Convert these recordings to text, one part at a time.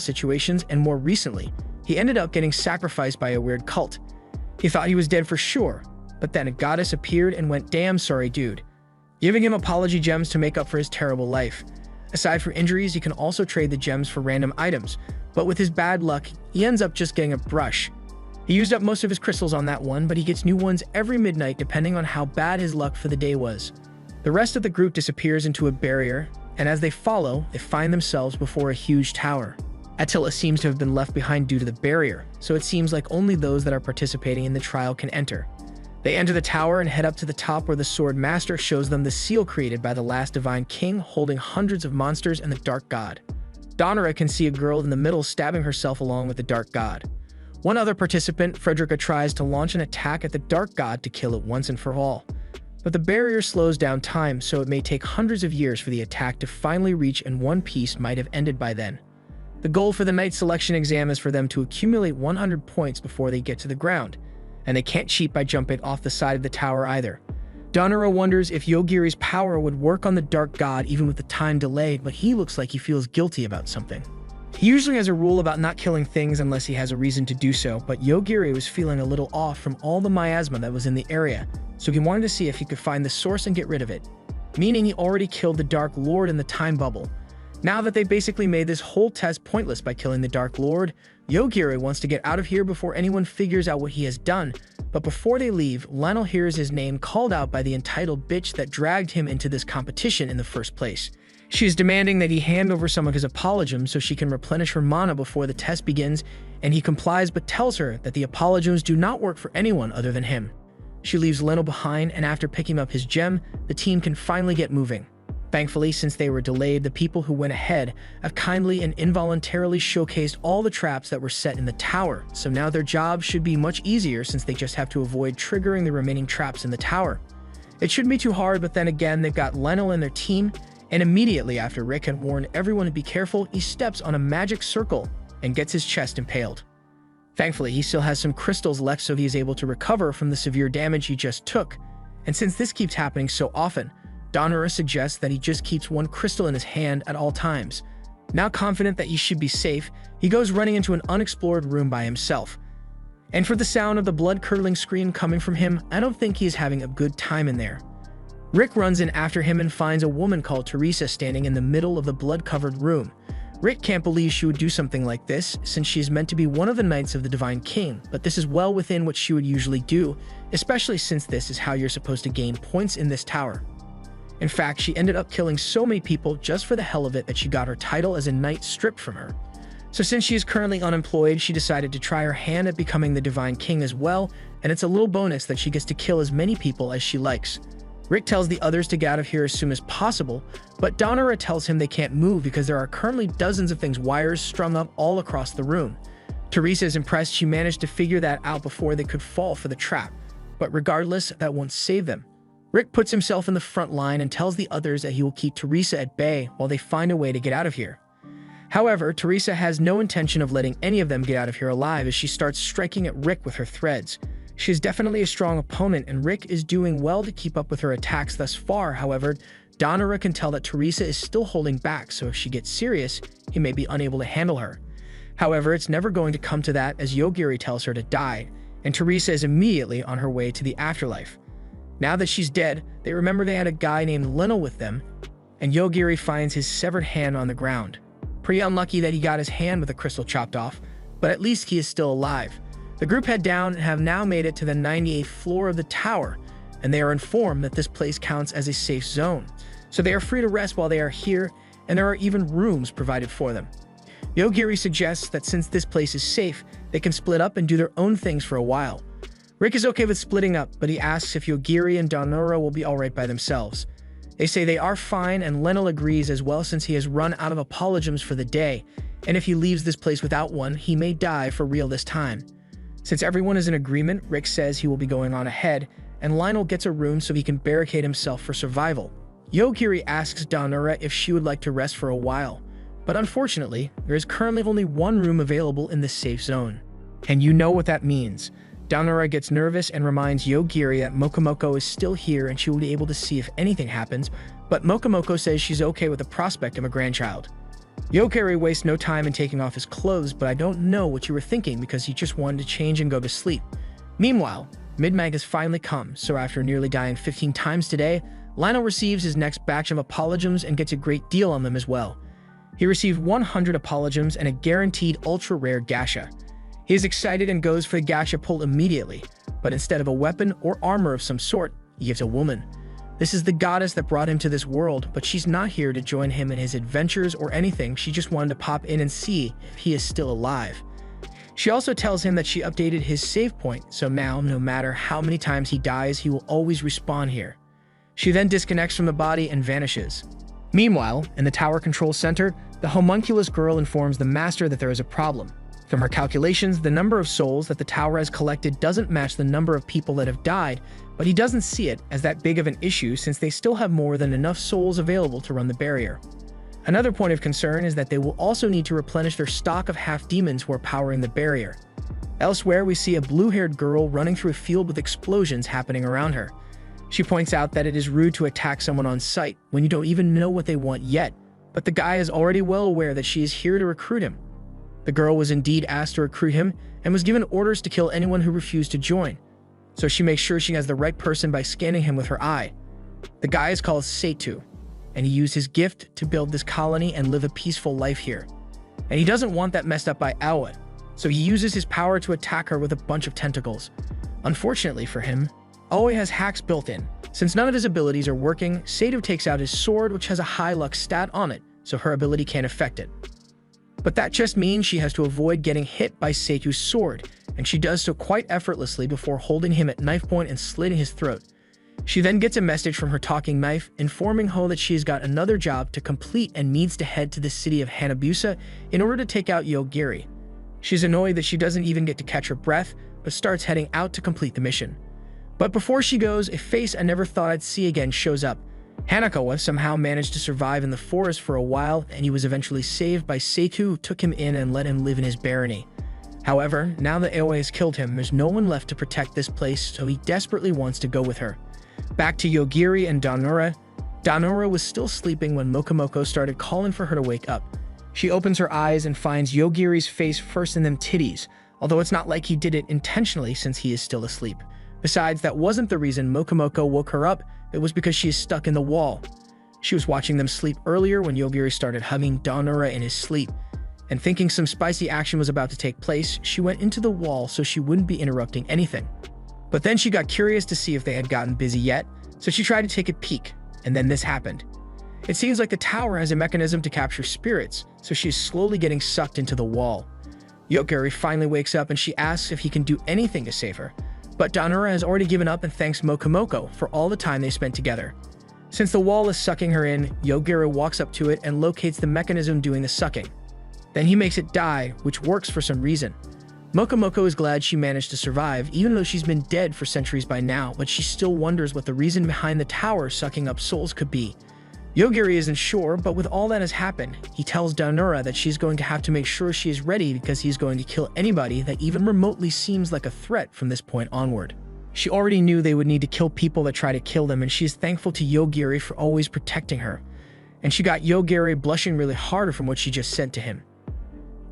situations, and more recently, he ended up getting sacrificed by a weird cult. He thought he was dead for sure, but then a goddess appeared and went, "Damn sorry dude," giving him apology gems to make up for his terrible life. Aside from injuries, he can also trade the gems for random items, but with his bad luck, he ends up just getting a brush. He used up most of his crystals on that one, but he gets new ones every midnight depending on how bad his luck for the day was. The rest of the group disappears into a barrier, and as they follow, they find themselves before a huge tower. Attila seems to have been left behind due to the barrier, so it seems like only those that are participating in the trial can enter. They enter the tower and head up to the top where the Sword Master shows them the seal created by the last Divine King holding hundreds of monsters and the Dark God. Donora can see a girl in the middle stabbing herself along with the Dark God. One other participant, Frederica, tries to launch an attack at the Dark God to kill it once and for all. But the barrier slows down time, so it may take hundreds of years for the attack to finally reach, and one piece might have ended by then. The goal for the night selection exam is for them to accumulate 100 points before they get to the ground, and they can't cheat by jumping off the side of the tower either. Donora wonders if Yogiri's power would work on the Dark God even with the time delayed, but he looks like he feels guilty about something. He usually has a rule about not killing things unless he has a reason to do so, but Yogiri was feeling a little off from all the miasma that was in the area, so he wanted to see if he could find the source and get rid of it, meaning he already killed the Dark Lord in the time bubble. Now that they basically made this whole test pointless by killing the Dark Lord, Yogiri wants to get out of here before anyone figures out what he has done, but before they leave, Lionel hears his name called out by the entitled bitch that dragged him into this competition in the first place. She is demanding that he hand over some of his apologems so she can replenish her mana before the test begins, and he complies but tells her that the apologems do not work for anyone other than him. She leaves Lionel behind, and after picking up his gem, the team can finally get moving. Thankfully, since they were delayed, the people who went ahead have kindly and involuntarily showcased all the traps that were set in the tower, so now their job should be much easier since they just have to avoid triggering the remaining traps in the tower. It shouldn't be too hard, but then again, they've got Lionel and their team, and immediately after Rick had warned everyone to be careful, he steps on a magic circle and gets his chest impaled. Thankfully, he still has some crystals left, so he is able to recover from the severe damage he just took, and since this keeps happening so often, Donora suggests that he just keeps one crystal in his hand at all times. Now confident that he should be safe, he goes running into an unexplored room by himself. And for the sound of the blood-curdling scream coming from him, I don't think he is having a good time in there. Rick runs in after him and finds a woman called Teresa standing in the middle of the blood-covered room. Rick can't believe she would do something like this, since she is meant to be one of the Knights of the Divine King, but this is well within what she would usually do, especially since this is how you're supposed to gain points in this tower. In fact, she ended up killing so many people just for the hell of it that she got her title as a knight stripped from her. So since she is currently unemployed, she decided to try her hand at becoming the Divine King as well, and it's a little bonus that she gets to kill as many people as she likes. Rick tells the others to get out of here as soon as possible, but Donora tells him they can't move because there are currently dozens of things wires strung up all across the room. Teresa is impressed she managed to figure that out before they could fall for the trap, but regardless, that won't save them. Rick puts himself in the front line and tells the others that he will keep Teresa at bay while they find a way to get out of here. However, Teresa has no intention of letting any of them get out of here alive as she starts striking at Rick with her threads. She is definitely a strong opponent, and Rick is doing well to keep up with her attacks thus far. However, Donora can tell that Teresa is still holding back, so if she gets serious, he may be unable to handle her. However, it's never going to come to that as Yogiri tells her to die, and Teresa is immediately on her way to the afterlife. Now that she's dead, they remember they had a guy named Lionel with them, and Yogiri finds his severed hand on the ground. Pretty unlucky that he got his hand with a crystal chopped off, but at least he is still alive. The group head down and have now made it to the 98th floor of the tower, and they are informed that this place counts as a safe zone, so they are free to rest while they are here, and there are even rooms provided for them. Yogiri suggests that since this place is safe, they can split up and do their own things for a while. Rick is okay with splitting up, but he asks if Yogiri and Donora will be alright by themselves. They say they are fine, and Lionel agrees as well since he has run out of apologems for the day, and if he leaves this place without one, he may die for real this time. Since everyone is in agreement, Rick says he will be going on ahead, and Lionel gets a room so he can barricade himself for survival. Yogiri asks Donora if she would like to rest for a while, but unfortunately, there is currently only one room available in this safe zone. And you know what that means. Donora gets nervous and reminds Yogiri that Mokomoko is still here and she will be able to see if anything happens, but Mokomoko says she's okay with the prospect of a grandchild. Yogiri wastes no time in taking off his clothes, but I don't know what you were thinking because he just wanted to change and go to sleep. Meanwhile, mid-mag has finally come, so after nearly dying 15 times today, Lionel receives his next batch of apologems and gets a great deal on them as well. He received 100 apologems and a guaranteed ultra-rare gacha. He is excited and goes for the gacha pull immediately, but instead of a weapon or armor of some sort, he gets a woman. This is the goddess that brought him to this world, but she's not here to join him in his adventures or anything. She just wanted to pop in and see if he is still alive. She also tells him that she updated his save point, so now, no matter how many times he dies, he will always respawn here. She then disconnects from the body and vanishes. Meanwhile, in the tower control center, the homunculus girl informs the master that there is a problem. From her calculations, the number of souls that the tower has collected doesn't match the number of people that have died, but he doesn't see it as that big of an issue since they still have more than enough souls available to run the barrier. Another point of concern is that they will also need to replenish their stock of half-demons who are powering the barrier. Elsewhere, we see a blue-haired girl running through a field with explosions happening around her. She points out that it is rude to attack someone on sight when you don't even know what they want yet, but the guy is already well aware that she is here to recruit him. The girl was indeed asked to recruit him and was given orders to kill anyone who refused to join, so she makes sure she has the right person by scanning him with her eye. The guy is called Seitu, and he used his gift to build this colony and live a peaceful life here. And he doesn't want that messed up by Aoi, so he uses his power to attack her with a bunch of tentacles. Unfortunately for him, Aoi has hacks built in. Since none of his abilities are working, Seitu takes out his sword, which has a high luck stat on it, so her ability can't affect it. But that just means she has to avoid getting hit by Seitu's sword, and she does so quite effortlessly before holding him at knife point and slitting his throat. She then gets a message from her talking knife informing Ho that she has got another job to complete and needs to head to the city of Hanabusa in order to take out Yogiri. She's annoyed that she doesn't even get to catch her breath, but starts heading out to complete the mission. But before she goes, a face I never thought I'd see again shows up. Hanakawa somehow managed to survive in the forest for a while, and he was eventually saved by Seitu, who took him in and let him live in his barony. However, now that Aoi has killed him, there's no one left to protect this place, so he desperately wants to go with her. Back to Yogiri and Danura. Danura was still sleeping when Mokomoko started calling for her to wake up. She opens her eyes and finds Yogiri's face first in them titties, although it's not like he did it intentionally since he is still asleep. Besides, that wasn't the reason Mokomoko woke her up, it was because she is stuck in the wall. She was watching them sleep earlier when Yogiri started hugging Danura in his sleep, and thinking some spicy action was about to take place, she went into the wall so she wouldn't be interrupting anything. But then she got curious to see if they had gotten busy yet, so she tried to take a peek, and then this happened. It seems like the tower has a mechanism to capture spirits, so she is slowly getting sucked into the wall. Yogiri finally wakes up and she asks if he can do anything to save her, but Danura has already given up and thanks Mokomoko for all the time they spent together. Since the wall is sucking her in, Yogiri walks up to it and locates the mechanism doing the sucking. Then he makes it die, which works for some reason. Mokomoko is glad she managed to survive, even though she's been dead for centuries by now, but she still wonders what the reason behind the tower sucking up souls could be. Yogiri isn't sure, but with all that has happened, he tells Danura that she's going to have to make sure she is ready because he's going to kill anybody that even remotely seems like a threat from this point onward. She already knew they would need to kill people that try to kill them, and she's thankful to Yogiri for always protecting her. And she got Yogiri blushing really hard from what she just said to him.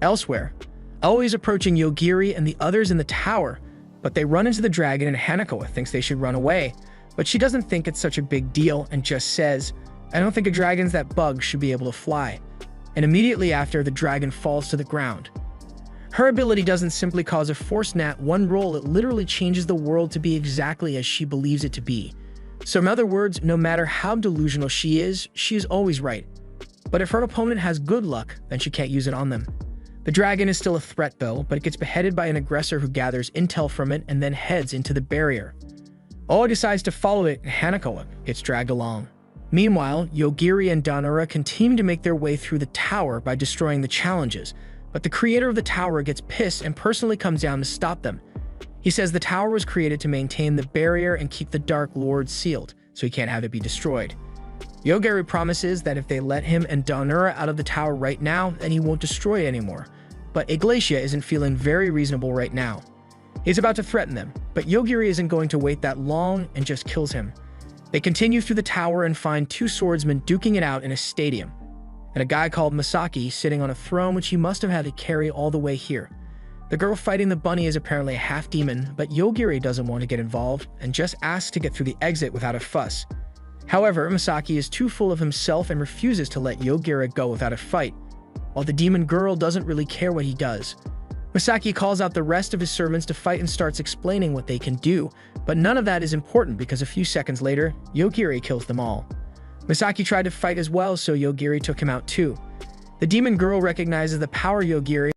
Elsewhere, Aoi is approaching Yogiri and the others in the tower, but they run into the dragon and Hanakawa thinks they should run away, but she doesn't think it's such a big deal and just says, "I don't think a dragon's that bug should be able to fly." And immediately after, the dragon falls to the ground. Her ability doesn't simply cause a force nat one roll, it literally changes the world to be exactly as she believes it to be. So in other words, no matter how delusional she is always right. But if her opponent has good luck, then she can't use it on them. The dragon is still a threat though, but it gets beheaded by an aggressor who gathers intel from it and then heads into the barrier. Aoi decides to follow it and Hanakawa gets dragged along. Meanwhile, Yogiri and Danura continue to make their way through the tower by destroying the challenges, but the creator of the tower gets pissed and personally comes down to stop them. He says the tower was created to maintain the barrier and keep the Dark Lord sealed, so he can't have it be destroyed. Yogiri promises that if they let him and Danura out of the tower right now, then he won't destroy it anymore. But Iglesia isn't feeling very reasonable right now. He's about to threaten them, but Yogiri isn't going to wait that long and just kills him. They continue through the tower and find two swordsmen duking it out in a stadium. and a guy called Masaki sitting on a throne which he must have had to carry all the way here. The girl fighting the bunny is apparently a half-demon, but Yogiri doesn't want to get involved and just asks to get through the exit without a fuss. However, Masaki is too full of himself and refuses to let Yogiri go without a fight, while the demon girl doesn't really care what he does. Masaki calls out the rest of his servants to fight and starts explaining what they can do, but none of that is important because a few seconds later, Yogiri kills them all. Masaki tried to fight as well, so Yogiri took him out too. The demon girl recognizes the power Yogiri